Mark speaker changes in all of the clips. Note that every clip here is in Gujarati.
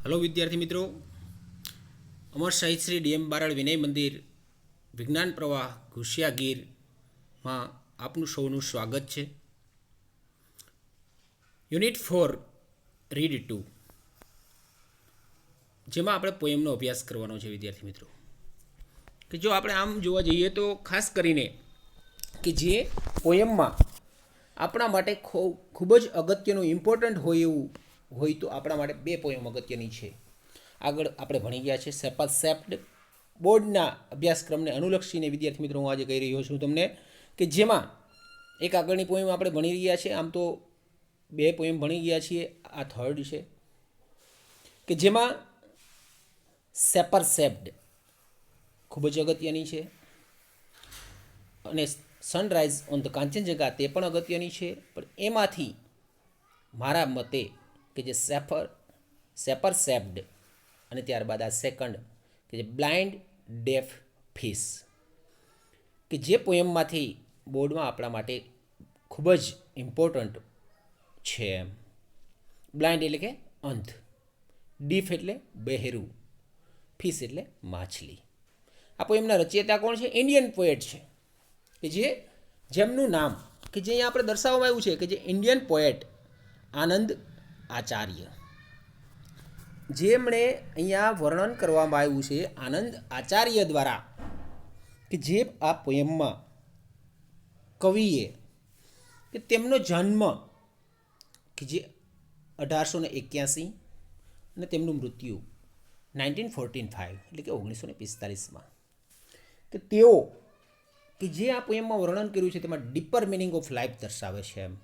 Speaker 1: હલો વિદ્યાર્થી મિત્રો, અમર શહીદ શ્રી ડીએમ બારડ વિનય મંદિર વિજ્ઞાન પ્રવાહ ઘુસિયા ગીરમાં આપનું સૌનું સ્વાગત છે. યુનિટ 4 રીડ 2, જેમાં આપણે પોયમનો અભ્યાસ કરવાનો છે. વિદ્યાર્થી મિત્રો, કે જો આપણે આમ જોવા જઈએ તો ખાસ કરીને કે જે પોયમમાં આપણા માટે ખૂબ જ અગત્યનું ઇમ્પોર્ટન્ટ હોય એવું હોય તો આપણા માટે બે પોયમ અગત્યની છે. આગળ આપણે ભણી ગયા છે સેપ્ડ બોર્ડના અભ્યાસક્રમને અનુલક્ષીને વિદ્યાર્થી મિત્રો હું આજે કહી રહ્યો છું તમને, કે જેમાં એક આગળની પોયમ આપણે ભણી રહ્યા છીએ. આમ તો બે પોયમ ભણી ગયા છીએ, આ થર્ડ છે, કે જેમાં સેપ્ડ ખૂબ જ અગત્યની છે અને સનરાઈઝ ઓન ધ કાંચનજંગા તે પણ અગત્યની છે. પણ એમાંથી મારા મતે કે જે સેપ્ડ અને ત્યારબાદ આ સેકન્ડ કે જે બ્લાઇન્ડ ડેફ ફિશ, કે જે પોયમમાંથી બોર્ડમાં આપણા માટે ખૂબ જ ઇમ્પોર્ટન્ટ છે. બ્લાઇન્ડ એટલે કે અંધ, ડીફ એટલે બહેરું, ફિશ એટલે માછલી. આ પોયમના રચયિતા કોણ છે? ઇન્ડિયન પોએટ છે, કે જેમનું નામ કે જે અહીંયા આપણે દર્શાવવામાં આવ્યું છે કે જે ઇન્ડિયન પોએટ આનંદ આચાર્ય, જેમણે અહીંયા વર્ણન કરવામાં આવ્યું છે આનંદ આચાર્ય દ્વારા, કે જે આ પોયમમાં કવિએ કે તેમનો જન્મ કે જે 1881 અને તેમનું મૃત્યુ 1945 એટલે કે 1945માં, કે તેઓ કે જે આ પોયમમાં વર્ણન કર્યું છે તેમાં ડીપર મિનિંગ ઓફ લાઈફ દર્શાવે છે એમ.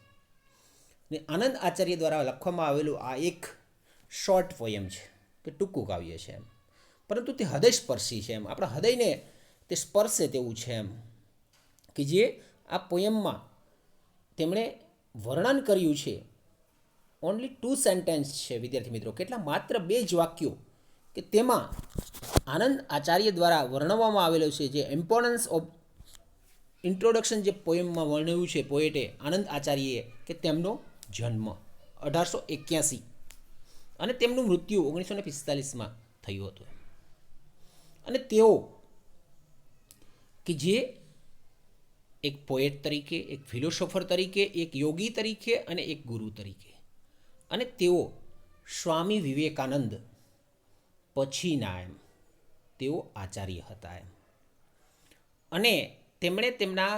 Speaker 1: ને આનંદ આચાર્ય દ્વારા લખવામાં આવેલું આ એક શોર્ટ પોયમ છે, કે ટૂંકું કાવ્ય છે એમ, પરંતુ તે હૃદયસ્પર્શી છે એમ, આપણા હૃદયને તે સ્પર્શે તેવું છે એમ. કે જે આ પોયમમાં તેમણે વર્ણન કર્યું છે ઓનલી 2 સેન્ટેન્સ છે વિદ્યાર્થી મિત્રો, કેટલા માત્ર 2 જ વાક્યો, કે તેમાં આનંદ આચાર્ય દ્વારા વર્ણવવામાં આવેલો છે જે ઇમ્પોર્ટન્સ ઓફ ઇન્ટ્રોડક્શન જે પોયમમાં વર્ણવ્યું છે પોએટે આનંદ આચાર્યએ, કે તેમનો જન્મ 1881 અને તેમનું મૃત્યુ 1945માં થયું હતું. અને તેઓ કે જે એક પોએટ તરીકે, એક ફિલોસોફર તરીકે, એક યોગી તરીકે અને એક ગુરુ તરીકે, અને તેઓ સ્વામી વિવેકાનંદ પછીના એમ તેઓ આચાર્ય હતા એમ. અને તેમણે તેમના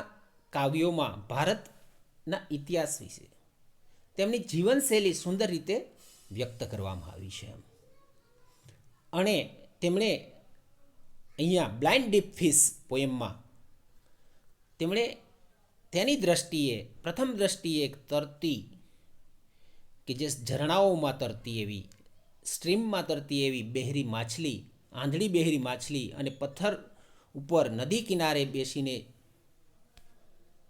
Speaker 1: કાવ્યોમાં ભારતના ઇતિહાસ વિશે તેમની જીવનશૈલી સુંદર રીતે વ્યક્ત કરવામાં આવી છે એમ. અને તેમણે અહીંયા બ્લાઇન્ડ ડીપ ફિશ પોયમમાં તેમણે તેની દ્રષ્ટિએ પ્રથમ દ્રષ્ટિએ એક તરતી, કે જે ઝરણાઓમાં તરતી એવી, સ્ટ્રીમમાં તરતી એવી બહેરી માછલી, આંધળી બહેરી માછલી, અને પથ્થર ઉપર નદી કિનારે બેસીને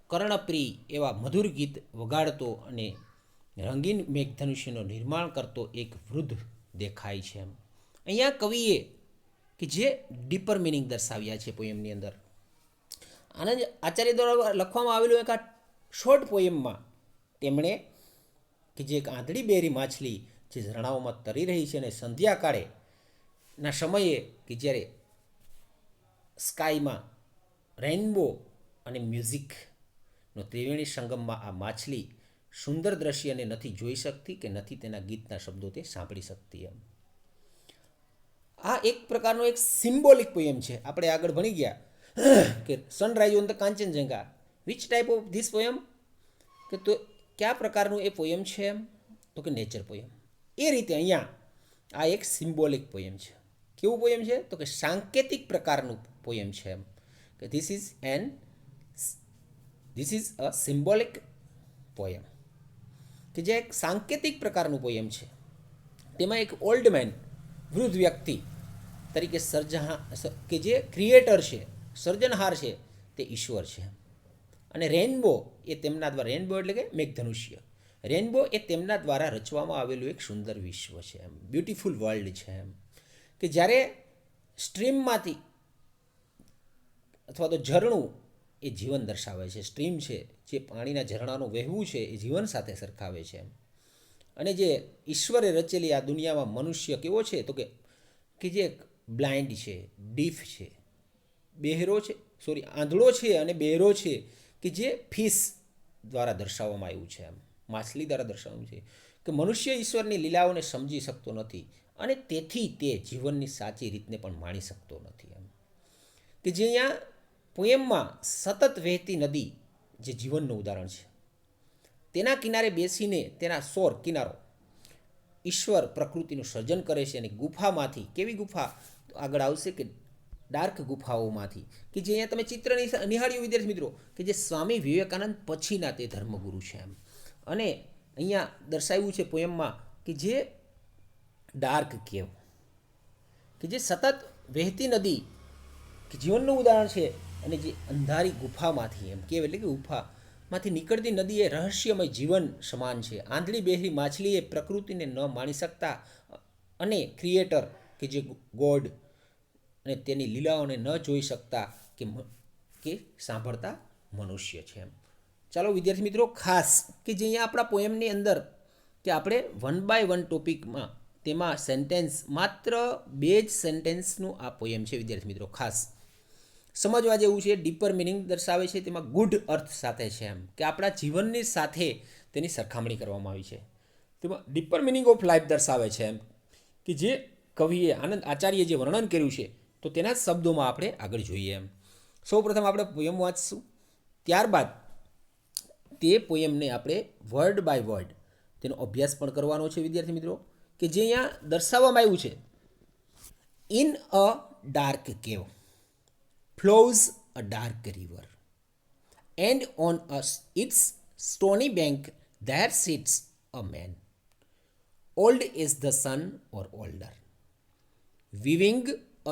Speaker 1: કર્ણપ્રિય એવા મધુર ગીત વગાડતો અને રંગીન મેઘધનુષ્યનું નિર્માણ કરતો એક વૃદ્ધ દેખાય છે એમ. અહીંયા કવિએ કે જે ડીપર મિનિંગ દર્શાવ્યા છે પોયમની અંદર, આનંદ આચાર્ય દ્વારા લખવામાં આવેલું એક આ શોર્ટ પોયમમાં તેમણે કે જે એક આંધળી બેરી માછલી જે ઝરણાઓમાં તરી રહી છે અને સંધ્યાકાળે ના સમયે કે જ્યારે સ્કાયમાં રેઇનબો અને મ્યુઝિકનો ત્રિવેણી સંગમમાં આ માછલી સુંદર દ્રશ્યને નથી જોઈ શકતી કે નથી તેના ગીતના શબ્દો તે સાંભળી શકતી એમ. આ એક પ્રકારનો એક સિમ્બોલિક પોયમ છે. આપણે આગળ ભણી ગયા કે sunrise on the Kanchenjunga, which type of this poem, કે તો કયા પ્રકારનું એ પોયમ છે એમ, તો કે નેચર પોયમ. એ રીતે અહીંયા આ એક સિમ્બોલિક પોયમ છે. કેવું પોયમ છે? તો કે સાંકેતિક પ્રકારનું પોયમ છે એમ, કે this is a symbolic poem, કે જે એક સાંકેતિક પ્રકારનું પોયમ છે. તેમાં એક ઓલ્ડ મેન, વૃદ્ધ વ્યક્તિ તરીકે કે જે ક્રિએટર છે, સર્જનહાર છે, તે ઈશ્વર છે. અને રેઇનબો એ તેમના દ્વારા, રેઇનબો એટલે કે મેઘધનુષ્ય, રેઇનબો એ તેમના દ્વારા રચવામાં આવેલું એક સુંદર વિશ્વ છે એમ, બ્યુટિફુલ વર્લ્ડ છે એમ. કે જ્યારે સ્ટ્રીમમાંથી અથવા તો ઝરણું એ જીવન દર્શાવે છે, સ્ટ્રીમ છે જે પાણીના ઝરણાનું વહેવું છે એ જીવન સાથે સરખાવે છે એમ. અને જે ઈશ્વરે રચેલી આ દુનિયામાં મનુષ્ય કેવો છે તો કે જે બ્લાઇન્ડ છે, ડીફ છે, બહેરો છે, આંધળો છે અને બહેરો છે, કે જે ફિશ દ્વારા દર્શાવવામાં આવ્યું છે, એમ માછલી દ્વારા દર્શાવવામાં છે કે મનુષ્ય ઈશ્વરની લીલાઓને સમજી શકતો નથી અને તેથી તે જીવનની સાચી રીતને પણ માણી શકતો નથી. એમ કે જે અહીંયા પોએમમાં સતત વહેતી નદી જે જીવનનું ઉદાહરણ છે, તેના કિનારે બેસીને તેના કિનારો ઈશ્વર પ્રકૃતિનું સર્જન કરે છે અને ગુફામાંથી, કેવી ગુફા આગળ આવશે કે ડાર્ક ગુફાઓમાંથી, કે જે અહીંયા તમે ચિત્ર નિહાળ્યું વિદ્યાર્થી મિત્રો, કે જે સ્વામી વિવેકાનંદ પછીના તે ધર્મગુરુ છે એમ. અને અહીંયા દર્શાવ્યું છે પોએમમાં કે જે ડાર્ક કેવ, કે જે સતત વહેતી નદી કે જીવનનું ઉદાહરણ છે, અને જે અંધારી ગુફામાંથી, એમ કેવ એટલે કે ગુફામાંથી નીકળતી નદી એ રહસ્યમય જીવન સમાન છે. આંધળી બહેરી માછલી એ પ્રકૃતિને ન માણી શકતા અને ક્રિએટર કે જે ગોડ અને તેની લીલાઓને ન જોઈ શકતા કે સાંભળતા મનુષ્ય છે એમ. ચાલો વિદ્યાર્થી મિત્રો, ખાસ કે જે અહીંયા આપણા પોએમની અંદર કે આપણે 1 by 1 ટોપિકમાં તેમાં સેન્ટેન્સ માત્ર 2 જ સેન્ટેન્સનું આ પોએમ છે વિદ્યાર્થી મિત્રો. ખાસ સમજવા જેવું છે, ડીપર મિનિંગ દર્શાવે છે, તેમાં ગુડ અર્થ સાથે છે એમ, કે આપણા જીવનની સાથે તેની સરખામણી કરવામાં આવી છે. તેમાં ડીપર મિનિંગ ઓફ લાઈફ દર્શાવે છે એમ, કે જે કવિએ આનંદ આચાર્યે જે વર્ણન કર્યું છે તો તેના શબ્દોમાં આપણે આગળ જોઈએ એમ. સૌ પ્રથમ આપણે પોએમ વાંચશું, ત્યારબાદ તે પોએમને આપણે વર્ડ બાય વર્ડ તેનો અભ્યાસ પણ કરવાનો છે વિદ્યાર્થી મિત્રો. કે જે અહીંયા દર્શાવવામાં આવ્યું છે, ઇન અ ડાર્ક કેવ flows a dark river, and on its stony bank there sits a man, old as the sun or older, weaving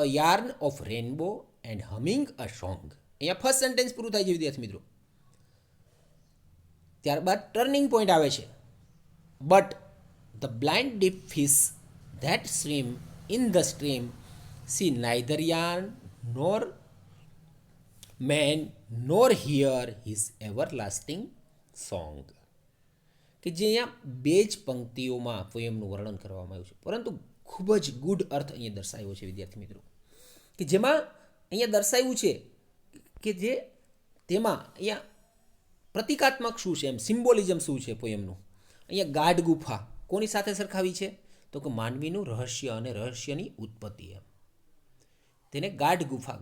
Speaker 1: a yarn of rainbow and humming a song. અહીંયા ફર્સ્ટ સેન્ટેન્સ પૂરું થાય છે વિદ્યાર્થી મિત્રો. ત્યારબાદ ટર્નિંગ પોઈન્ટ આવે છે, but the blind deep fish that swim in the stream C neither yarn nor man nor hear his everlasting song. કે જે અહીંયા 2 જ પંક્તિઓમાં પોએમનું વર્ણન કરવામાં આવ્યું છે, પરંતુ ખૂબ જ ગુડ અર્થ અહીંયા દર્શાવ્યો છે વિદ્યાર્થી મિત્રો. કે જેમાં અહીંયા દર્શાવ્યું છે કે જે તેમાં અહીંયા પ્રતિકાત્મક શું છે, એમ સિમ્બોલિઝમ શું છે પોએમનું. અહીંયા ગાઢ ગુફા કોની સાથે સરખાવી છે તો કે માનવીનું રહસ્ય અને રહસ્યની ઉત્પત્તિ. એમ તેને ગાઢ ગુફા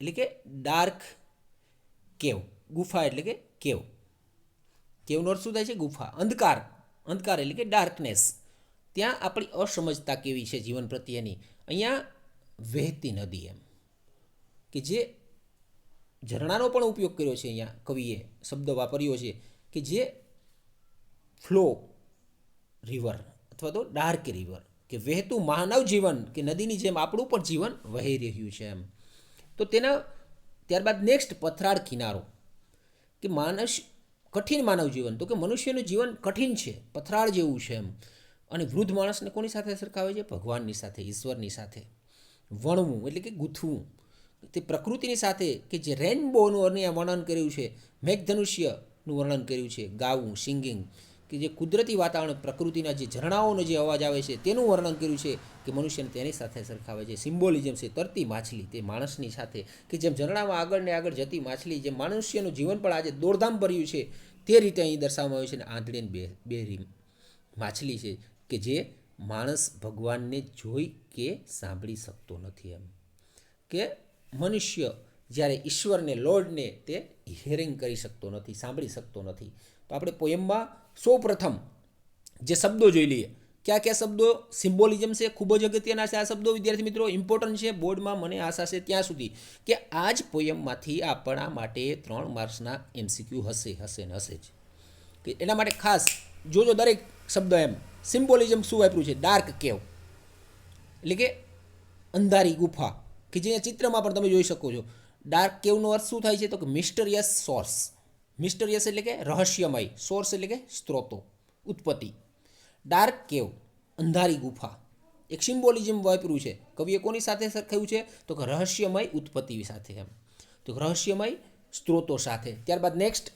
Speaker 1: એટલે કે ડાર્ક કેવ, ગુફા એટલે કે કેવ, કેવનો અર્થ શું થાય છે? ગુફા. અંધકાર એટલે કે ડાર્કનેસ. ત્યાં આપણી અસમજતા કેવી છે જીવન પ્રત્યેની. અહીંયા વહેતી નદી, એમ કે જે ઝરણાનો પણ ઉપયોગ કર્યો છે, અહીંયા કવિએ શબ્દ વાપર્યો છે કે જે ફ્લો રિવર અથવા તો ડાર્ક રિવર, કે વહેતું માનવ જીવન કે નદીની જેમ આપણું પણ જીવન વહી રહ્યું છે એમ. તો તેના ત્યારબાદ નેક્સ્ટ પથરાળ કિનારો, કે કઠિન માનવ જીવન, તો કે મનુષ્યનું જીવન કઠિન છે, પથરાળ જેવું છે એમ. અને વૃદ્ધ માણસને કોની સાથે સરખાવે છે? ભગવાનની સાથે, ઈશ્વરની સાથે. વણવું એટલે કે ગૂંથવું, તે પ્રકૃતિની સાથે, કે જે રેનબોનું અહીંયા વર્ણન કર્યું છે, મેઘધનુષ્યનું વર્ણન કર્યું છે, ગાવું, સિંગિંગ, કે જે કુદરતી વાતાવરણ, પ્રકૃતિના જે ઝરણાઓનો જે અવાજ આવે છે તેનું વર્ણન કર્યું છે, કે મનુષ્યને તેની સાથે સરખાવે છે. સિમ્બોલિઝમ છે તરતી માછલી, તે માણસની સાથે, કે જેમ ઝરણામાં આગળ ને આગળ જતી માછલી, જેમ મનુષ્યનું જીવન પણ આજે દોડધામ ભર્યું છે તે રીતે અહીં દર્શાવવામાં આવ્યું છે. અને આંધળી અને બહેરી માછલી છે, કે જે માણસ ભગવાનને જોઈ કે સાંભળી શકતો નથી. એમ કે મનુષ્ય જ્યારે ઈશ્વરને, લોર્ડને તે હિયરિંગ કરી શકતો નથી, સાંભળી શકતો નથી. તો આપણે પોએમમાં સૌ પ્રથમ જે શબ્દો જોઈ લઈએ, કયા કયા શબ્દો સિમ્બોલિઝમ છે, ખૂબ જ અગત્યના છે આ શબ્દો વિદ્યાર્થી મિત્રો, ઇમ્પોર્ટન્ટ છે. બોર્ડમાં મને આશા છે ત્યાં સુધી કે આ જ પોએમમાંથી આપણા માટે 3 માર્ક્સના MCQ હશે જ. કે એના માટે ખાસ જોજો દરેક શબ્દ. એમ સિમ્બોલિઝમ શું વાપર્યું છે? ડાર્ક કેવ એટલે કે અંધારી ગુફા, કે જે ચિત્રમાં પણ તમે જોઈ શકો છો. ડાર્ક કેવનો અર્થ શું થાય છે તો કે મિસ્ટરિયસ સોર્સ. મિસ્ટરિયસ એટલે કે રહસ્યમય, સોર્સ એટલે કે સ્ત્રોતો, ઉત્પત્તિ. ડાર્ક કેવ અંધારી ગુફા, એક સિમ્બોલિઝમ વાપર્યું છે કવિએ. કોની સાથે સરખાવ્યું છે તો કે રહસ્યમય ઉત્પત્તિ સાથે, એમ તો રહસ્યમય સ્ત્રોતો સાથે. ત્યારબાદ નેક્સ્ટ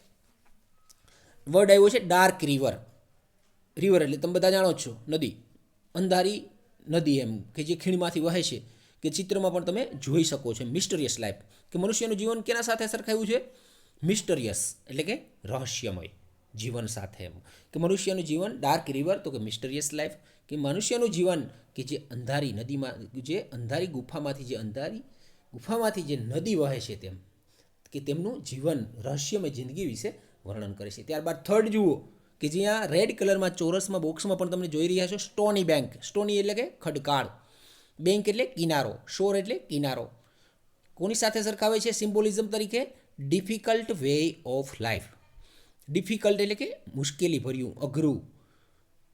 Speaker 1: વર્ડ આવ્યો છે ડાર્ક રિવર, રિવર એટલે તમે બધા જાણો જ છો, નદી. અંધારી નદી એમ કે જે ખીણમાંથી વહે છે, કે ચિત્રમાં પણ તમે જોઈ શકો છો. મિસ્ટરિયસ લાઈફ કે મનુષ્યનું જીવન કેના સાથે સરખાવ્યું છે? મિસ્ટરિયસ એટલે કે રહસ્યમય જીવન સાથે. એમ કે મનુષ્યનું જીવન ડાર્ક રિવર તો કે મિસ્ટરિયસ લાઈફ, કે મનુષ્યનું જીવન કે જે અંધારી નદીમાં, જે અંધારી ગુફામાંથી જે નદી વહે છે તેમ, કે તેમનું જીવન રહસ્યમય જિંદગી વિશે વર્ણન કરે છે. ત્યારબાદ થર્ડ જુઓ કે જ્યાં રેડ કલરમાં ચોરસમાં બોક્સમાં પણ તમે જોઈ રહ્યા છો, સ્ટોની બેંક. સ્ટોની એટલે કે ખડકાળ, બેંક એટલે કિનારો, શોર એટલે કિનારો. કોની સાથે સરખાવે છે સિમ્બોલિઝમ તરીકે? Difficult way of life. Difficult એટલે કે મુશ્કેલી ભર્યું, અઘરું.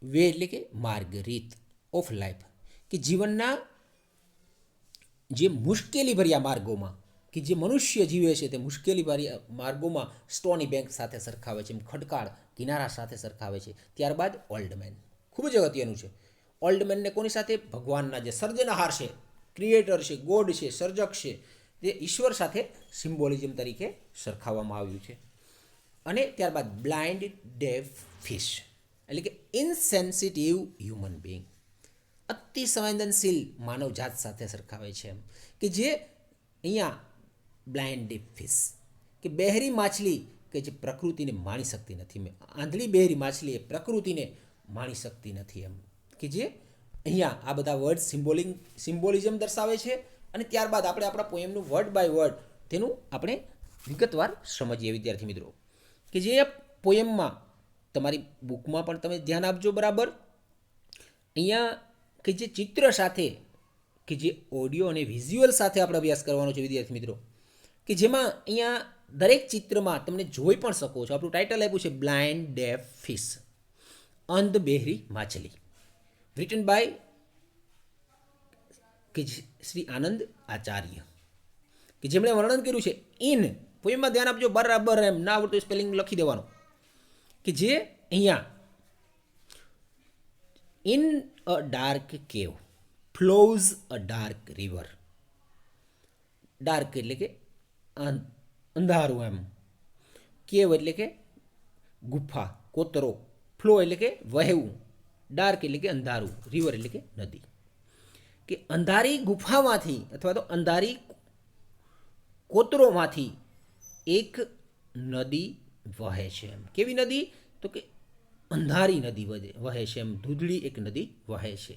Speaker 1: વે એટલે કે માર્ગ, રીત. ઓફ લાઈફ કે જીવનના જે મુશ્કેલી ભર્યા માર્ગોમાં, કે જે મનુષ્ય જીવે છે તે મુશ્કેલી ભર્યા માર્ગોમાં સ્ટોની બેંક સાથે સરખાવે છે, ખડકાળ કિનારા સાથે સરખાવે છે. ત્યારબાદ ઓલ્ડ મેન, ખૂબ જ અગત્યનું છે. ઓલ્ડ મેનને કોની સાથે? ભગવાનના જે સર્જનહાર છે, ક્રિએટર છે, ગોડ છે, સર્જક છે, તે ઈશ્વર સાથે સિમ્બોલિઝમ તરીકે સરખાવવામાં આવ્યું છે. અને ત્યારબાદ બ્લાઇન્ડ ડેફ ફિશ એટલે કે ઇનસેન્સિટિવ હ્યુમન બિંગ, અતિ સંવેદનશીલ માનવજાત સાથે સરખાવે છે. એમ કે જે અહીંયા બ્લાઇન્ડ ડેફ ફિશ કે બહેરી માછલી કે જે પ્રકૃતિને માણી શકતી નથી. મેં આંધળી બહેરી માછલી એ પ્રકૃતિને માણી શકતી નથી. એમ કે જે અહીંયા આ બધા વર્ડ સિમ્બોલિઝમ દર્શાવે છે. અને ત્યારબાદ આપણે આપણા પોએમનું વર્ડ બાય વર્ડ તેનું આપણે વિગતવાર સમજીએ વિદ્યાર્થી મિત્રો. કે જે પોએમમાં તમારી બુકમાં પણ તમે ધ્યાન આપજો બરાબર. અહીંયા કે જે ચિત્ર સાથે, કે જે ઓડિયો અને વિઝ્યુઅલ સાથે આપણે અભ્યાસ કરવાનો છે વિદ્યાર્થી મિત્રો, કે જેમાં અહીંયા દરેક ચિત્રમાં તમને જોઈ પણ શકો છો. આપણું ટાઇટલ આપ્યું છે બ્લાઇન્ડ ડેફ ફિશ, અંધ બહેરી માછલી, રિટન બાય કે શ્રી આનંદ આચાર્ય, કે જેમણે વર્ણન કર્યું છે ઇન. પોએમમાં ધ્યાન આપજો બરાબર, એમ ના આવડતું સ્પેલિંગ લખી દેવાનું. કે જે અહીંયા ઇન અ ડાર્ક કેવ flows a dark river. Dark એટલે કે અંધારું એમ, કેવ એટલે કે ગુફા, કોતરો, ફ્લો એટલે કે વહેવું, ડાર્ક એટલે કે અંધારું, રિવર એટલે કે નદી. કે અંધારી ગુફામાંથી અથવા તો અંધારી કોતરોમાંથી એક નદી વહે છે. એમ કેવી નદી? તો કે અંધારી નદી વહે છે. એમ ધૂંધળી એક નદી વહે છે.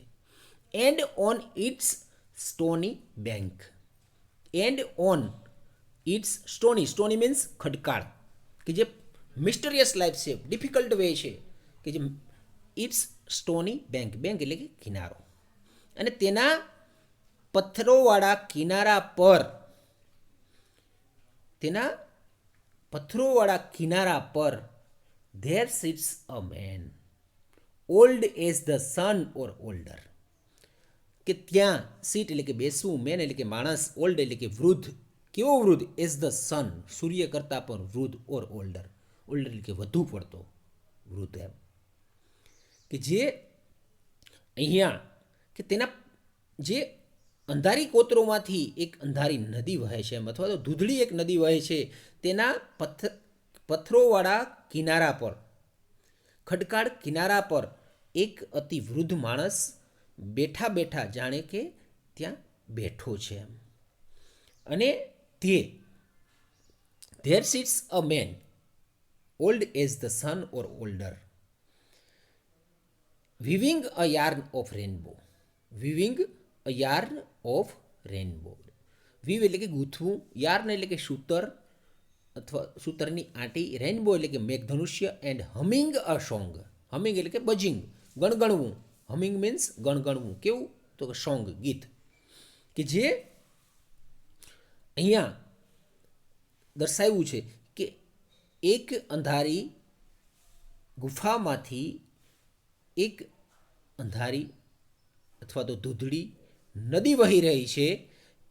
Speaker 1: And on its stony bank. And on its stony, stony means ખડકાળ, કે જે મિસ્ટરિયસ લાઈફ છે, ડિફિકલ્ટ વે છે, કે જે ઇટ્સ સ્ટોની બેંક, બેંક એટલે કે કિનારો. અને તેના પથ્થરોવાળા કિનારા પર, તેના પથ્થરોવાળા કિનારા પર there sits a man old as the sun or older. કે ત્યાં સીટ એટલે કે બેસવું, મેન એટલે કે માણસ, ઓલ્ડ એટલે કે વૃદ્ધ. કેવો વૃદ્ધ? એઝ ધ સન, સૂર્ય કરતાં પણ વૃદ્ધ, ઓર ઓલ્ડર, ઓલ્ડર એટલે કે વધુ પડતો વૃદ્ધ. એમ કે જે અહીંયા કે તેના જે અંધારી કોતરોમાંથી એક અંધારી નદી વહે છે, એમ અથવા તો ધૂંધળી એક નદી વહે છે, તેના પથ્થરોવાળા કિનારા પર, ખડકાળ કિનારા પર એક અતિ વૃદ્ધ માણસ બેઠા બેઠા જાણે કે ત્યાં બેઠો છે. એમ અને there sits a man old as the sun or older weaving a yarn of rainbow. Weaving a yarn of rainbow. Weave એટલે કે ગૂંથવું, યાર્ન એટલે કે સૂતર અથવા સૂતરની આંટી, રેનબો એટલે કે મેઘધનુષ્ય, and humming a song. Humming એટલે કે બજિંગ, ગણગણવું. Humming means ગણગણવું. કેવું? તો કે સોંગ, ગીત. કે જે અહીંયા દર્શાવ્યું છે કે એક અંધારી ગુફામાંથી એક અંધારી અથવા તો ધૂંધળી નદી વહી રહી છે.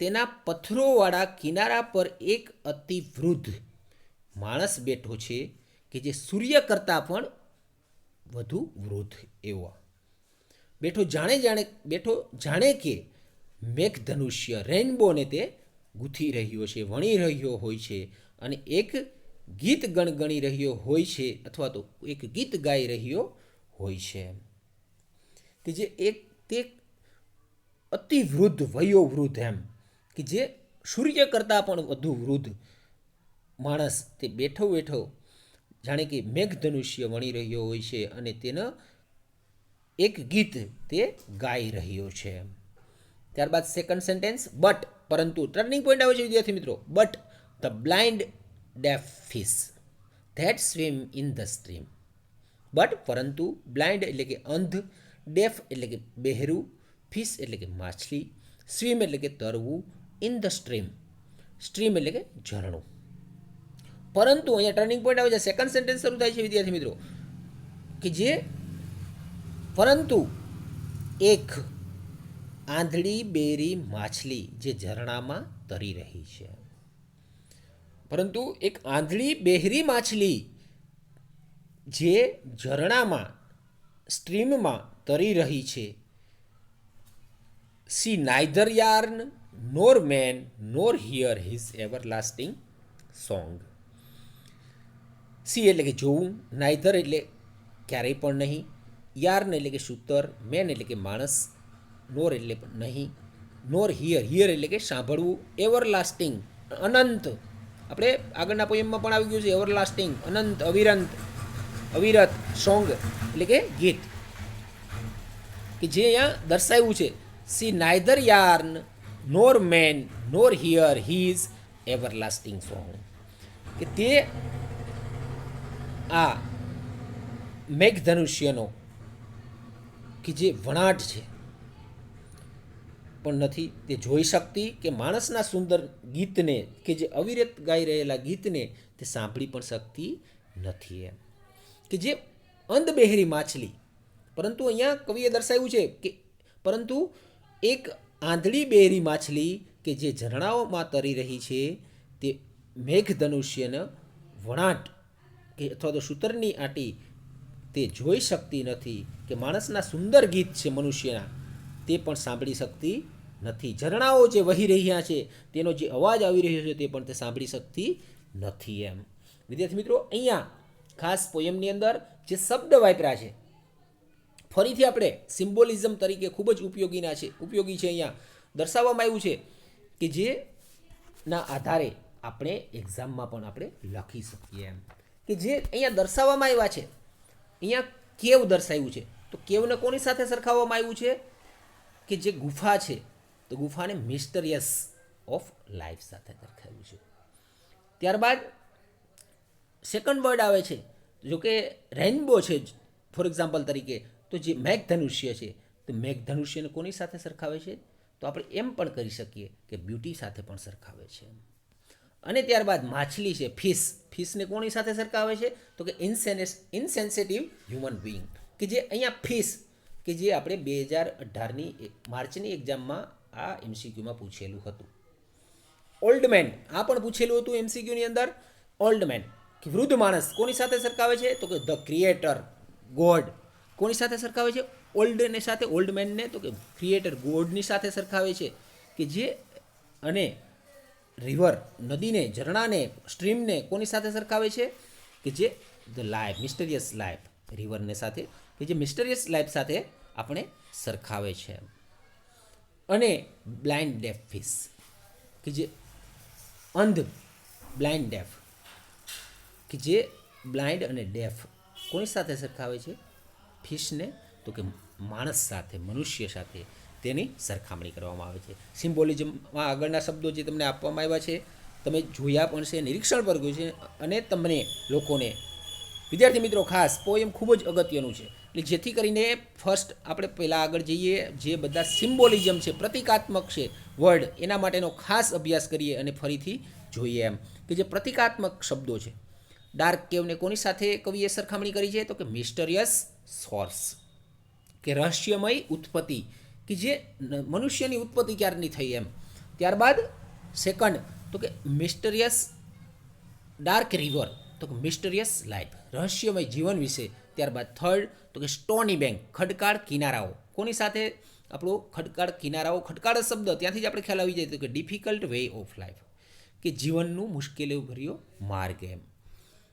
Speaker 1: તેના પથ્થરોવાળા કિનારા પર એક અતિ વૃદ્ધ માણસ બેઠો છે, કે જે સૂર્ય કરતાં પણ વધુ વૃદ્ધ એવો બેઠો, જાણે કે મેઘધનુષ્ય, રેનબોને તે ગૂંથી રહ્યો છે, વણી રહ્યો હોય છે, અને એક ગીત ગણગણી રહ્યો હોય છે, અથવા તો એક ગીત ગાઈ રહ્યો હોય છે, કે જે તે અતિ વૃદ્ધ વયોવૃદ્ધ એમ, કે જે સૂર્ય કરતાં પણ વધુ વૃદ્ધ માણસ તે બેઠો બેઠો જાણે કે મેઘધનુષ્ય વણી રહ્યો હોય છે અને તેનો એક ગીત તે ગાઈ રહ્યો છે. ત્યારબાદ સેકન્ડ સેન્ટેન્સ, બટ પરંતુ ટર્નિંગ પોઈન્ટ આવે છે વિદ્યાર્થી મિત્રો. But the blind deaf fish that swim in the stream. But પરંતુ, બ્લાઇન્ડ એટલે કે અંધ, ડેફ એટલે કે બહેરું, ફિશ એટલે કે માછલી, સ્વિમ એટલે કે તરવું, ઇન ધ સ્ટ્રીમ, સ્ટ્રીમ એટલે કે ઝરણું. પરંતુ અહીંયા ટર્નિંગ પોઈન્ટ આવે છે, સેકન્ડ સેન્ટેન્સ શરૂ થાય છે વિદ્યાર્થી મિત્રો, કે જે પરંતુ એક આંધળી બેરી માછલી જે ઝરણામાં તરી રહી છે. પરંતુ એક આંધળી બહેરી માછલી જે ઝરણામાં સ્ટ્રીમમાં તરી રહી છે. See neither yarn nor man nor hear his everlasting song. See એટલે કે જોવું, નાઇધર એટલે ક્યારેય પણ નહીં, યાર્ન એટલે કે સૂતર, મેન એટલે કે માણસ, નોર એટલે નહીં, નોર હિયર, હિયર એટલે કે સાંભળવું, એવરલાસ્ટિંગ અનંત, આપણે આગળના પોયમમાં પણ આવી ગયું છે એવરલાસ્ટિંગ, અનંત, અવિરત, સોંગ એટલે કે ગીત, કે જે અહીંયા દર્શાવ્યું છે. See neither yarn nor man nor hear his everlasting song, કે તે આ મેઘધનુષ્યનો કે જે વણાટ છે પણ નથી તે જોઈ શકતી, કે માણસના સુંદર ગીતને કે જે અવિરત ગાઈ રહેલા ગીતને તે સાંભળી પણ શકતી નથી એમ, કે જે અંધબહેરી માછલી. પરંતુ અહીંયા કવિએ દર્શાવ્યું છે કે પરંતુ એક આંધળી બહેરી માછલી કે જે ઝરણાઓમાં તરી રહી છે તે મેઘધનુષ્યના વણાટ કે અથવા તો સૂતરની આંટી તે જોઈ શકતી નથી, કે માણસના સુંદર ગીત છે મનુષ્યના તે પણ સાંભળી શકતી નથી. ઝરણાઓ જે વહી રહ્યા છે તેનો જે અવાજ આવી રહ્યો છે તે પણ તે સાંભળી શકતી નથી એમ. વિદ્યાર્થી મિત્રો, અહીંયા ખાસ પોયમની અંદર જે શબ્દ વાપર્યા છે ફરીથી આપણે સિમ્બોલિઝમ તરીકે ખૂબ જ ઉપયોગી છે. અહીંયા દર્શાવવામાં આવ્યું છે કે જેના આધારે આપણે એક્ઝામમાં પણ આપણે લખી શકીએ એમ, કે જે અહીંયા દર્શાવવામાં આવ્યા છે. અહીંયા કેવ દર્શાવ્યું છે, તો કેવને કોની સાથે સરખાવવામાં આવ્યું છે, કે જે ગુફા છે તો ગુફાને મિસ્ટરિયસ ઓફ લાઈફ સાથે સરખાવ્યું છે. ત્યારબાદ સેકન્ડ વર્ડ આવે છે, જો કે રેઇનબો છે ફોર એક્ઝામ્પલ તરીકે, તો જે મેઘધનુષ્ય છે તો મેઘધનુષ્યને કોની સાથે સરખાવે છે, તો આપણે એમ પણ કરી શકીએ કે બ્યુટી સાથે પણ સરખાવે છે. અને ત્યારબાદ માછલી છે ફિશને કોની સાથે સરખાવે છે, તો કે ઇનસેન્સિટિવ હ્યુમન બિંગ, કે જે અહીંયા ફિશ કે જે આપણે 2018ની માર્ચની એક્ઝામમાં આ એમસીક્યુમાં પૂછેલું હતું. ઓલ્ડ મેન, આ પણ પૂછેલું હતું એમસીક્યુની અંદર. ઓલ્ડ મેન કે વૃદ્ધ માણસ કોની સાથે સરખાવે છે, તો કે ધ ક્રિએટર ગોડ. કોની સાથે સરખાવે છે ઓલ્ડને સાથે, ઓલ્ડ મેનને તો કે ક્રિએટર ગોડની સાથે સરખાવે છે, કે જે અને રિવર નદીને, ઝરણાને, સ્ટ્રીમને કોની સાથે સરખાવે છે, કે જે ધ લાઈફ મિસ્ટરિયસ લાઈફ રિવરને સાથે, કે જે મિસ્ટરિયસ લાઈફ સાથે આપણે સરખાવે છે. અને બ્લાઇન્ડ ડેફ ફિશ, કે જે અંધ બ્લાઇન્ડ ડેફ, કે જે બ્લાઇન્ડ અને ડેફ કોની સાથે સરખાવે છે, ફિશને તો કે માણસ સાથે, મનુષ્ય સાથે તેની સરખામણી કરવામાં આવે છે. સિમ્બોલિઝમમાં આગળના શબ્દો જે તમને આપવામાં આવ્યા છે તમે જોયા પણ છે, નિરીક્ષણ પર ગયું છે, અને તમને લોકોને વિદ્યાર્થી મિત્રો ખાસ પોએમ ખૂબ જ અગત્યનું છે, એટલે જેથી કરીને ફર્સ્ટ આપણે પહેલાં આગળ જઈએ, જે બધા સિમ્બોલિઝમ છે, પ્રતિકાત્મક છે વર્ડ, એના માટેનો ખાસ અભ્યાસ કરીએ અને ફરીથી જોઈએ એમ, કે જે પ્રતિકાત્મક શબ્દો છે. ડાર્ક કેવને કોની સાથે કવિએ સરખામણી કરી છે, તો કે મિસ્ટરિયસ સોર્સ, કે રહસ્યમય ઉત્પત્તિ, કે જે મનુષ્યની ઉત્પત્તિ ક્યારની થઈ એમ. ત્યારબાદ સેકન્ડ તો કે મિસ્ટરિયસ ડાર્ક રિવર, તો કે મિસ્ટરિયસ લાઈફ, રહસ્યમય જીવન વિશે. ત્યારબાદ થર્ડ તો કે સ્ટોની બેંક, ખડકાળ કિનારાઓ, કોની સાથે આપણો ખડકાળ કિનારાઓ, ખડકાળ શબ્દ ત્યાંથી જ આપણે ખ્યાલ આવી જાય તો કે ડિફિકલ્ટ વે ઓફ લાઈફ, કે જીવનનું મુશ્કેલીઓ ભર્યો માર્ગ એમ.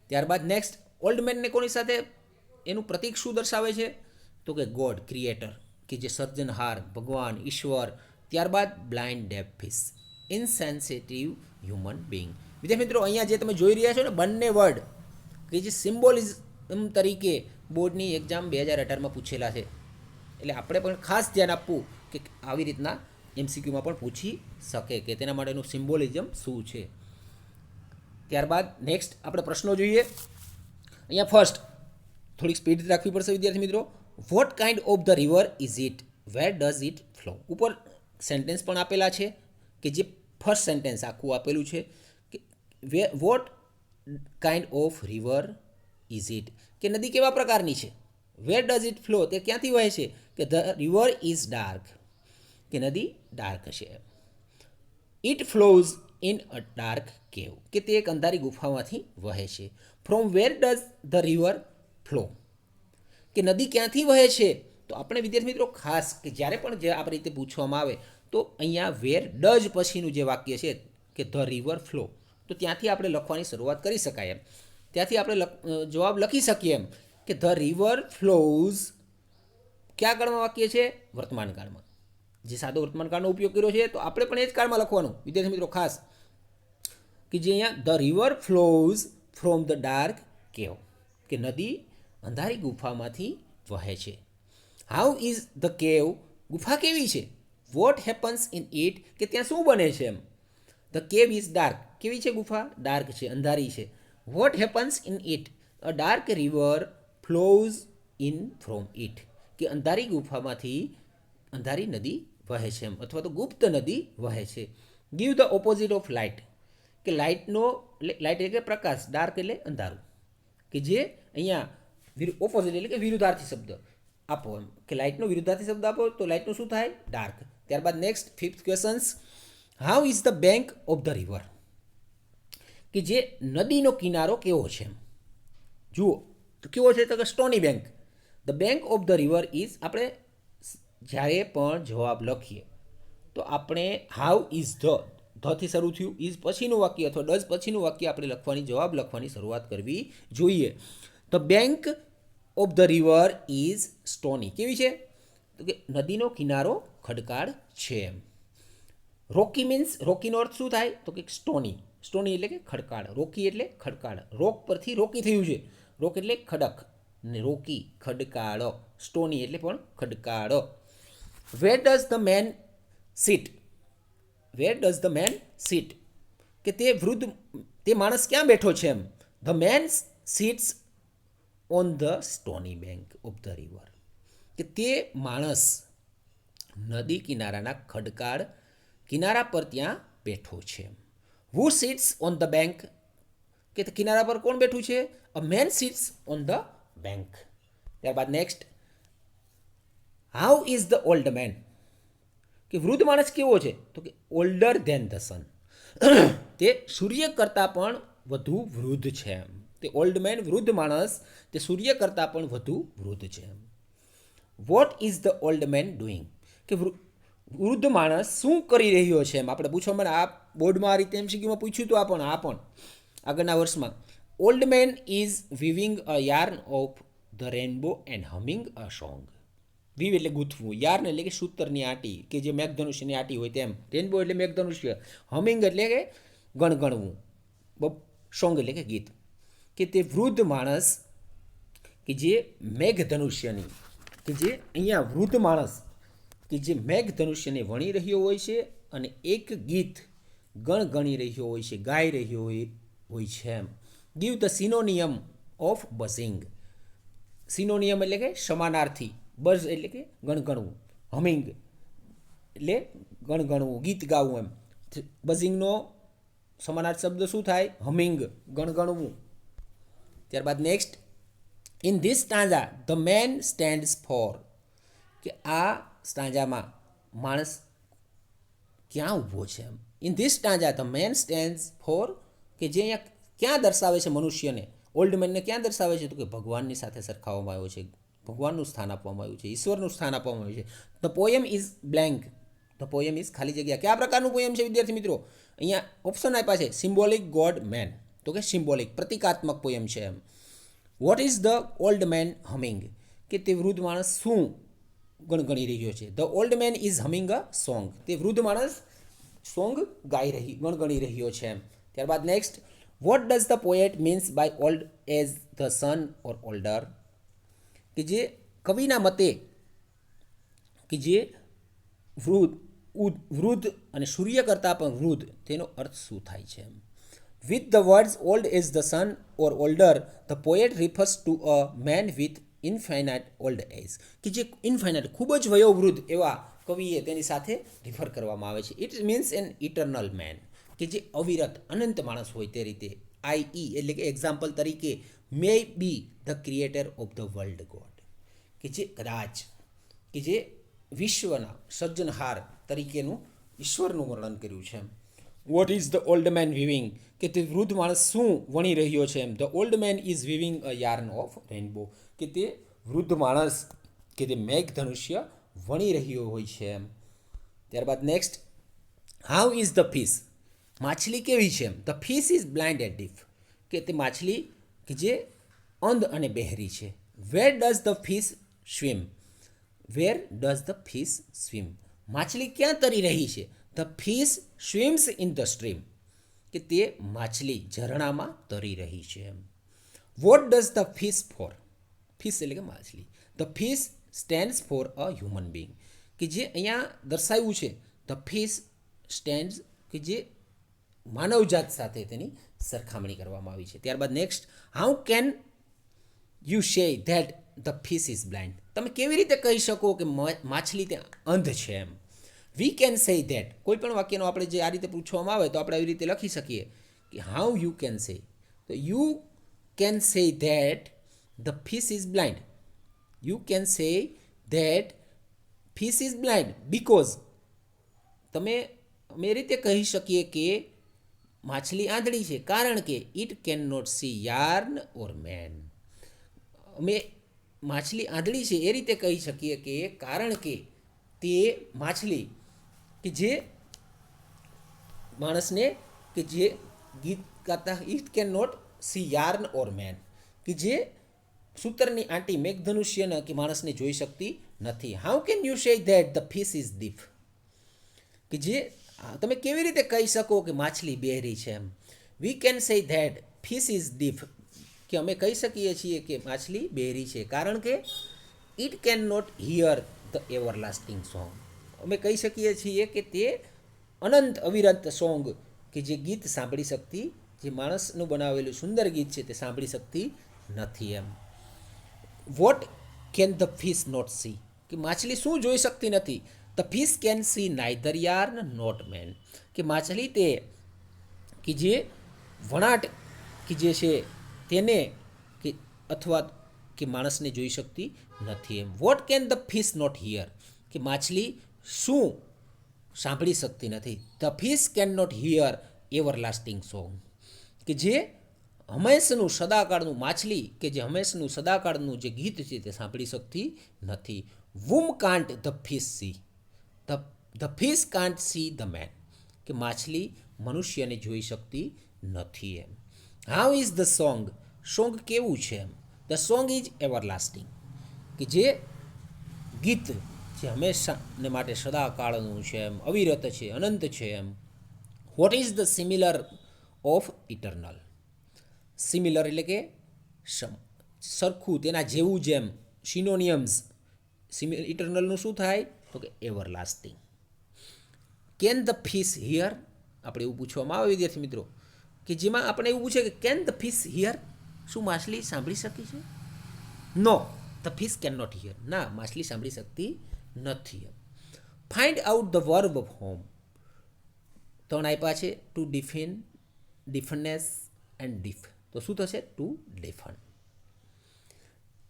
Speaker 1: ત્યારબાદ નેક્સ્ટ ઓલ્ડ મેનને કોની સાથે એનું પ્રતીક શું દર્શાવે છે? તો કે ગોડ, ક્રિએટર, કે જે સર્જનહાર, ભગવાન, ઈશ્વર. ત્યારબાદ blind deaf fish, insensitive human being. વિદ્યાર્થી મિત્રો, અહીંયા જે તમે જોઈ રહ્યા છો ને બંને વર્ડ કે જે સિમ્બોલિઝમ તરીકે બોર્ડની એક્ઝામ 2018માં પૂછેલા છે, એટલે આપણે પણ ખાસ ધ્યાન આપવું કે આવી રીતના MCQમાં પણ પૂછી શકે કે તેના માટેનું સિમ્બોલિઝમ શું છે. ત્યારબાદ નેક્સ્ટ આપણે પ્રશ્નો જોઈએ. અહીંયા ફર્સ્ટ થોડીક સ્પીડ રાખવી પડશે વિદ્યાર્થી મિત્રો. What kind of the river is it, where does it flow. ઉપર સેન્ટેન્સ પણ આપેલા છે કે જે ફર્સ્ટ સેન્ટેન્સ આખું આપેલું છે કે what kind of river is it, કે નદી કેવા પ્રકારની છે. વેર ડઝ ઇટ ફ્લો, તે ક્યાંથી વહે છે, કે ધ રિવર ઇઝ ડાર્ક, કે નદી ડાર્ક છે. It flows in a dark કેવ, કે તે એક અંધારી ગુફામાંથી વહે છે. From where does the river flow, કે નદી ક્યાંથી વહે છે. તો આપણે વિદ્યાર્થી મિત્રો ખાસ કે જ્યારે પણ જે આ રીતે પૂછવામાં આવે તો અહીંયા વેર ડઝ પછીનું જે વાક્ય છે કે ધ રિવર ફ્લો, તો ત્યાંથી આપણે લખવાની શરૂઆત કરી શકાય એમ. ત્યાંથી આપણે જવાબ લખી શકીએ એમ કે ધ રિવર ફ્લોઝ કયા કાળમાં વાક્ય છે? વર્તમાન કાળમાં. જે સાદો વર્તમાન કાળનો ઉપયોગ કર્યો છે તો આપણે પણ એ જ કાળમાં લખવાનું વિદ્યાર્થી મિત્રો ખાસ, કે જે અહીંયા the river flows from the dark કેવ, કે નદી અંધારી ગુફામાંથી વહે છે. હાઉ ઇઝ ધ કેવ, ગુફા કેવી છે. વોટ હેપન્સ ઇન ઇટ, કે ત્યાં શું બને છે એમ. ધ કેવ ઇઝ ડાર્ક, કેવી છે ગુફા? ડાર્ક છે, અંધારી છે. What happens in it, a dark river flows in from it, કે અંધારી ગુફામાંથી અંધારી નદી વહે છે એમ, અથવા તો ગુપ્ત નદી વહે છે. Give the opposite of light, કે લાઇટનો લાઇટ એટલે કે પ્રકાશ, ડાર્ક એટલે અંધારું, કે જે અહીંયા ઓપોઝિટ એટલે કે વિરુદ્ધાર્થી શબ્દ આપો એમ, કે લાઇટનો વિરુદ્ધાર્થી શબ્દ આપો તો લાઇટનું શું થાય? ડાર્ક. ત્યારબાદ next fifth questions. How is the bank of the river, કે જે નદીનો કિનારો કેવો છે એમ. જુઓ તો કેવો છે તો કે stony bank. The bank of the river is, આપણે જ્યારે પણ જવાબ લખીએ તો આપણે હાઉ ઇઝ ધથી શરૂ થયું, ઇઝ પછીનું વાક્ય અથવા ડઝ પછીનું વાક્ય આપણે લખવાની જવાબ લખવાની શરૂઆત કરવી જોઈએ. The bank of the river is stony, કેવી છે તો કે નદીનો કિનારો ખડકાળ છે એમ. રોકી મીન્સ, રોકીનો અર્થ શું થાય તો કે સ્ટોની. સ્ટોની એટલે કે ખડકાળ, રોકી એટલે ખડકાળ. રોક પરથી રોકી થયું છે, રોક એટલે ખડક ને રોકી ખડકાળ, સ્ટોની એટલે પણ ખડકાળ. Where does the man sit, where does the man sit, કે તે માણસ ક્યાં બેઠો છે એમ. The man sits on the stony bank of the river, કે તે માણસ નદી કિનારાના ખડકાળ કિનારા પર ત્યાં બેઠો છે. Who sits on the bank, કે કિનારા પર કોણ બેઠું છે? A man sits on the bank. ત્યારબાદ next. How is the old man, કે વૃદ્ધ માણસ કેવો છે તો કે ઓલ્ડર ધેન ધ સન, તે સૂર્ય કરતાં પણ વધુ વૃદ્ધ છે એમ. તે ઓલ્ડ મેન વૃદ્ધ માણસ, તે સૂર્ય કરતાં પણ વધુ વૃદ્ધ છે એમ. What is the old man doing, કે વૃદ્ધ માણસ શું કરી રહ્યો છે એમ. આપણે પૂછવા માટે આ બોર્ડમાં આ રીતે MCQમાં પૂછ્યું હતું. આ પણ આગળના વર્ષમાં. Old man is weaving a yarn of the rainbow and humming a song. Weave એટલે ગૂંથવું, યાર્ન એટલે કે સૂતરની આટી, કે જે મેઘધનુષ્યની આટી હોય તેમ. રેનબો એટલે મેઘધનુષ્ય, હમિંગ એટલે કે ગણગણવું, સોંગ એટલે કે ગીત. કે તે વૃદ્ધ માણસ કે જે મેઘધનુષ્યની, કે જે અહીંયા વૃદ્ધ માણસ કે જે મેઘધનુષ્યને વણી રહ્યો હોય છે અને એક ગીત ગણગણી રહ્યો હોય છે, ગાઈ રહ્યો હોય છે એમ. Give the synonym of buzzing. Synonym એટલે કે સમાનાર્થી, બઝ એટલે કે ગણગણવું, હમિંગ એટલે ગણગણવું, ગીત ગાવું એમ. બઝિંગનો સમાનાર્થ શબ્દ શું થાય? હમિંગ, ગણગણવું. ત્યારબાદ next. In this stanza the man stands for, કે આ સ્ટાન્ઝામાં માણસ ક્યાં ઊભો છે એમ. In this stanza the man stands for, કે જે અહીંયા ક્યાં દર્શાવે છે મનુષ્યને, ઓલ્ડ મેનને ક્યાં દર્શાવે છે તો કે ભગવાનની સાથે સરખાવવામાં આવ્યો છે, ભગવાનનું સ્થાન આપવામાં આવ્યું છે, ઈશ્વરનું સ્થાન આપવામાં આવ્યું છે. The poem is blank, the poem is ખાલી જગ્યા. કયા પ્રકારનું પોયમ છે વિદ્યાર્થી મિત્રો? અહીંયા ઓપ્શન આપ્યા છે સિમ્બોલિક, ગોડ, મેન, તો કે સિમ્બોલિક પ્રતિકાત્મક પોયમ છે એમ. What is the old man humming, કે તે વૃદ્ધ માણસ શું ગણગણી રહ્યો છે. The old man is humming a song, તે વૃદ્ધ માણસ સોંગ ગણગણી રહ્યો છે. ત્યારબાદ next, what does the poet means by old as the sun or older, કે જે કવિના મતે કે જે વૃદ્ધ અને સૂર્ય કરતાં પણ વૃદ્ધ, તેનો અર્થ શું થાય છે. With the words old as the sun or older, the poet refers to a man with infinite old age, કે જે ઇન્ફાઇનાઇટ ખૂબ જ વયોવૃદ્ધ એવા કવિએ તેની સાથે રિફર કરવામાં આવે છે. It means an eternal man, કે જે અવિરત અનંત માણસ હોય તે રીતે. એટલે કે એક્ઝામ્પલ તરીકે may be the creator of the world God, કે જે કદાચ કે જે વિશ્વના સર્જનહાર તરીકેનું ઈશ્વરનું વર્ણન કર્યું છે. Vote is the old main weaving, કે તે વૃદ્ધ માણસ શું વણી રહ્યો છે. The old man is weaving a yarn of rainbow, કે તે વૃદ્ધ માણસ કે તે મેઘધનુષ્ય વણી રહ્યો હોય છે. ત્યારબાદ next, how is the fish, માછલી કેવી છે. The fish is blind and deaf, કે તે માછલી કે જે અંધ અને બહેરી છે. Where does the fish swim, where does the fish swim, માછલી ક્યાં તરી રહી છે. The fish swims in the stream, કે તે માછલી ઝરણામાં તરી રહી છે. What does the fish for, fish એટલે કે માછલી. The fish stands for a human being, કે જે અહીંયા દર્શાવ્યું છે ધ ફિશ સ્ટેન્ડ્સ, કે જે માનવજાત સાથે તેની સરખામણી કરવામાં આવી છે. ત્યારબાદ next, how can you say that the fish is blind, તમે કેવી રીતે કહી શકો કે માછલી તે અંધ છે. એમ વી કેન સે ધેટ, કોઈ પણ વાક્યનો આપણે જે આ રીતે પૂછવામાં આવે તો આપણે આવી રીતે લખી શકીએ કે હાઉ યુ કેન સે, તો you can say that the fish is blind, you can say that fish is blind because, તમે અમે એ રીતે કહી શકીએ કે માછલી આંધળી છે કારણ કે it can not see yarn or man, અમે માછલી આંધળી છે એ રીતે કહી શકીએ કે કારણ કે તે માછલી કે જે માણસને કે જે ગીત ગાતા it can not see yarn or man, કે જે સૂતરની આંટી મેઘધનુષ્યને કે માણસને જોઈ શકતી નથી. How can you say that the fish is deaf, કે જે તમે કેવી રીતે કહી શકો કે માછલી બહેરી છે. એમ we can say that fish is deaf, કે અમે કહી શકીએ છીએ કે માછલી બહેરી છે કારણ કે it can not hear the ever lasting song, અમે કહી શકીએ છીએ કે તે અનંત અવિરત સોંગ, કે જે ગીત સાંભળી શકતી, જે માણસનું બનાવેલું સુંદર ગીત છે તે સાંભળી શકતી નથી. એમ what can the fish not see, કે માછલી શું જોઈ શકતી નથી. The fish can see neither yarn not man, કે માછલી તે કે જે વણાટ કે જે છે તેને કે અથવા કે માણસને જોઈ શકતી નથી. એમ what can the fish not hear, કે માછલી શું સાંભળી શકતી નથી. The fish can not hear ever lasting song, કે જે હંમેશનું સદાકાળનું માછલી કે જે હંમેશનું સદાકાળનું જે ગીત છે તે સાંભળી શકતી નથી. Whom can't the fish see, the fish can't see the man, કે માછલી મનુષ્યને જોઈ શકતી નથી. એમ how is the song, song કેવું છે. એમ the song is ever lasting, કે જે ગીત જે હંમેશાને માટે સદાકાળનું છે, એમ અવિરત છે, અનંત છે. એમ what is the similar of eternal, similar એટલે કે સરખું, તેના જેવું જેમ, સિનોનિયમ્સ. ઇટરનલનું શું થાય તો કે ever lasting. Can the fish here, આપણે એવું પૂછવામાં આવે વિદ્યાર્થી મિત્રો કે જેમાં આપણે એવું પૂછે કે કેન ધ ફિશ હિયર, શું માછલી સાંભળી શકે છે. No, the fish can not hear, ના માછલી સાંભળી શકતી નથી. Find out the verb of home, ત્રણ આપ્યા છે to deafen, deafness and deaf, તો શું થશે ટુ ડિફન.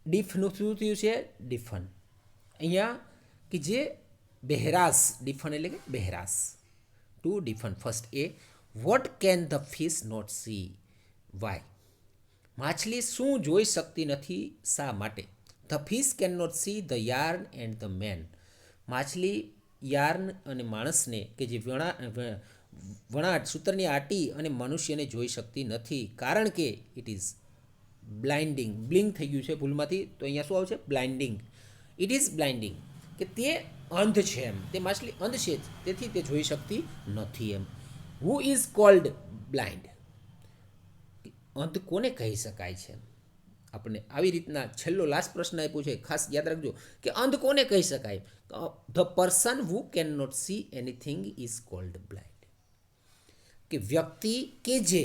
Speaker 1: ડીફનું શું થયું છે ડિફન. અહીંયા કે જે બહેરાશ, ડિફન એટલે કે બહેરાશ. To deafen first A, what can the fish not see, why, માછલી શું જોઈ શકતી નથી શા માટે. The fish can not see the yarn and the man, માછલી યાર્ન અને માણસને કે જે વણાટ સૂત્રની આટી અને મનુષ્યને જોઈ શકતી નથી કારણ કે ઇટ ઇઝ બ્લાઇન્ડિંગ, બ્લિંક થઈ ગયું છે ભૂલમાંથી, તો અહીંયા શું આવશે? બ્લાઇન્ડિંગ. ઇટ ઇઝ બ્લાઇન્ડિંગ, કે તે અંધ છે એમ, તે માછલી અંધ છે તેથી તે જોઈ શકતી નથી એમ. Who is called blind? અંધ કોને કહી શકાય છે? આપણે આવી રીતના છેલ્લો લાસ્ટ પ્રશ્ન આપ્યો છે, ખાસ યાદ રાખજો કે અંધ કોને કહી શકાય? The person who can not see anything is called blind. કે વ્યક્તિ કે જે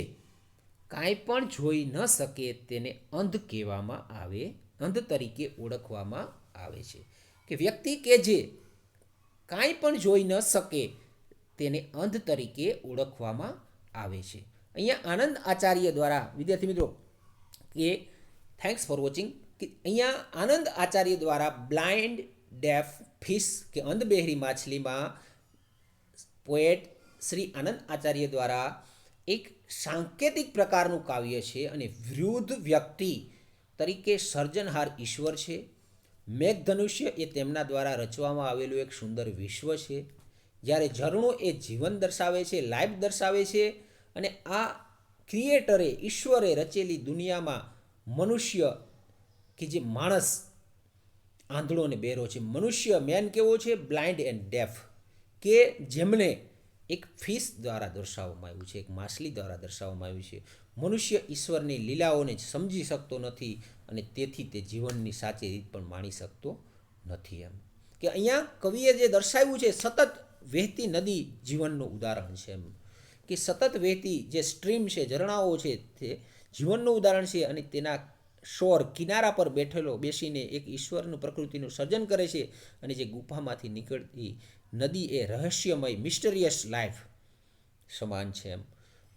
Speaker 1: કાંઈ પણ જોઈ ન શકે તેને અંધ કહેવામાં આવે, અંધ તરીકે ઓળખવામાં આવે છે. કે વ્યક્તિ કે જે કાંઈ પણ જોઈ ન શકે તેને અંધ તરીકે ઓળખવામાં આવે છે. અહીંયા આનંદ આચાર્ય દ્વારા, વિદ્યાર્થી મિત્રો, કે થેન્ક્સ ફોર વોચિંગ, કે અહીંયા આનંદ આચાર્ય દ્વારા બ્લાઇન્ડ ડેફ ફિશ કે અંધ બહેરી માછલીમાં પોએટ શ્રી આનંદ આચાર્ય દ્વારા એક સાંકેતિક પ્રકારનું કાવ્ય છે અને વૃદ્ધ વ્યક્તિ તરીકે સર્જનહાર ઈશ્વર છે. મેઘધનુષ્ય એ તેમના દ્વારા રચવામાં આવેલું એક સુંદર વિશ્વ છે. જ્યારે ઝરણું એ જીવન દર્શાવે છે, લાઈફ દર્શાવે છે, અને આ ક્રિએટરે, ઈશ્વરે રચેલી દુનિયામાં મનુષ્ય કે જે માણસ આંધળો અને બહેરો છે, મનુષ્ય મેન કેવો છે? બ્લાઇન્ડ એન્ડ ડેફ, કે જેમને એક ફિશ દ્વારા દર્શાવવામાં આવ્યું છે, એક માછલી દ્વારા દર્શાવવામાં આવ્યું છે. મનુષ્ય ઈશ્વરની લીલાઓને સમજી શકતો નથી અને તેથી તે જીવનની સાચી રીત પણ માણી શકતો નથી એમ. કે અહીંયા કવિએ જે દર્શાવ્યું છે, સતત વહેતી નદી જીવનનું ઉદાહરણ છે એમ. કે સતત વહેતી જે સ્ટ્રીમ છે, ઝરણાઓ છે, તે જીવનનું ઉદાહરણ છે. અને તેના શોર, કિનારા પર બેસીને એક ઈશ્વરનું, પ્રકૃતિનું સર્જન કરે છે. અને જે ગુફામાંથી નીકળતી નદી એ રહસ્યમય, મિસ્ટરિયસ લાઈફ સમાન છે એમ.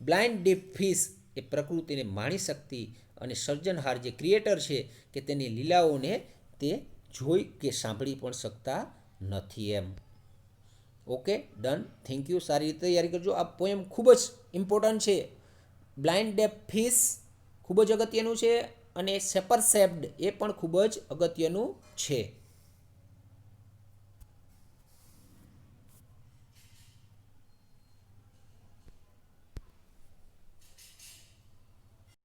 Speaker 1: બ્લાઇન્ડ ડીપ ફિશ એ પ્રકૃતિને માણી શકતી અને સર્જનહાર જે ક્રિએટર છે કે તેની લીલાઓને તે જોઈ કે સાંભળી પણ શકતા નથી એમ. Okay, done, thank you. સારી રીતે તૈયારી કરજો. આ પોએમ ખૂબ જ ઇમ્પોર્ટન્ટ છે. બ્લાઇન્ડ ડેફ ફિશ ખૂબ જ અગત્યનું છે અને સેપર સેપ્ડ એ પણ ખૂબ જ અગત્યનું છે.